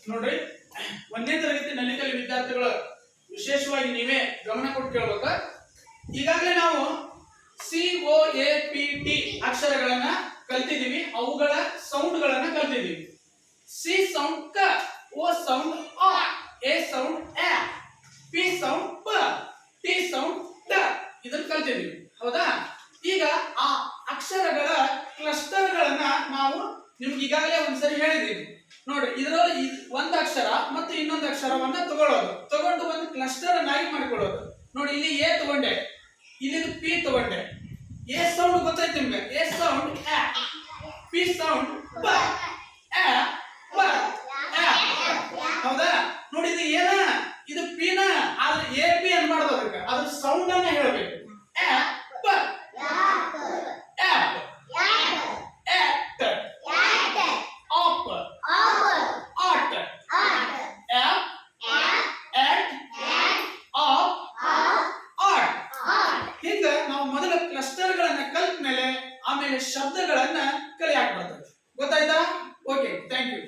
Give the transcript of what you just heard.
ನೋಡ್ರಿ, 1ನೇ ತರಗತಿ ನಲಿಕಲಿ ವಿದ್ಯಾರ್ಥಿಗಳು ವಿಶೇಷವಾಗಿ ನೀವೇ ಗಮನ ಕೊಟ್ಟು ಕೇಳಬೇಕು. ಈಗಾಗಲೇ ನಾವು COAPT ಅಕ್ಷರಗಳನ್ನ ಕಲ್ತಿದ್ದೀವಿ, ಅವುಗಳ ಸೌಂಡ್ ಗಳನ್ನ ಕಲ್ತಿದ್ದೀವಿ. ಸಿ ಸೌಂಡ್ ಕ, ಓ ಸೌಂಡ್ ಆ, A sound A, P sound ಪ, ಟಿ ಸೌಂಡ್ ಟ ಇದನ್ನ ಕಲ್ತಿದ್ದೀವಿ. ಹೌದಾ? ಈಗ ಆ ಅಕ್ಷರಗಳ ಕ್ಲಸ್ಟರ್ ಗಳನ್ನ ನಾವು ನಿಮ್ಗೆ ಈಗಾಗಲೇ ಒಂದ್ಸರಿ ಹೇಳಿದ್ದೀವಿ. ನೋಡಿ, ಇದರಲ್ಲಿ ಒಂದು ಅಕ್ಷರ ಮತ್ತು ಇನ್ನೊಂದು ಅಕ್ಷರವನ್ನ ತಗೊಂಡು ಒಂದು ಕ್ಲಸ್ಟರ್ ಅನ್ನಾಗಿ ಮಾಡ್ಕೊಳ್ಳೋದು. ನೋಡಿ, ಇಲ್ಲಿ ಎ ತಗೊಂಡೆ, ಇಲ್ಲಿ ಪಿ ತಗೊಂಡೆ. ಎ ಸೌಂಡ್ ಗೊತ್ತಾಯ್ತು ನಿಮ್ಗೆ? A sound A, P sound ಪ, ಎ ಪ, ಎ. ಹೌದಾ? ನೋಡಿ, ಇದು ಏನ, ಇದು ಪಿ ನ, ಆದ್ರೆ ಎ ಪಿ ಅನ್ಬಾರ್ದು, ಅದಕ್ಕೆ ಅದ್ರ ಸೌಂಡ್ ಅನ್ನ ಹೇಳ್ಬೇಕು. ಎ ಪ, ಎಪ್, ಎಟ್, ಆಪ್, ಆಟ್, ಎಪ್, ಎಟ್, ಆಪ್, ಆಟ್. ಹಿಂಗ ನಾವು ಮೊದಲ ಕ್ಲಸ್ಟರ್ ಗಳನ್ನ ಕಲ್ತ ಮೇಲೆ ಆಮೇಲೆ ಶಬ್ದಗಳನ್ನ ಕಲಿಯಾಕ್ ಬರ್ತದೆ. ಗೊತ್ತಾಯ್ತಾ? Okay, thank you.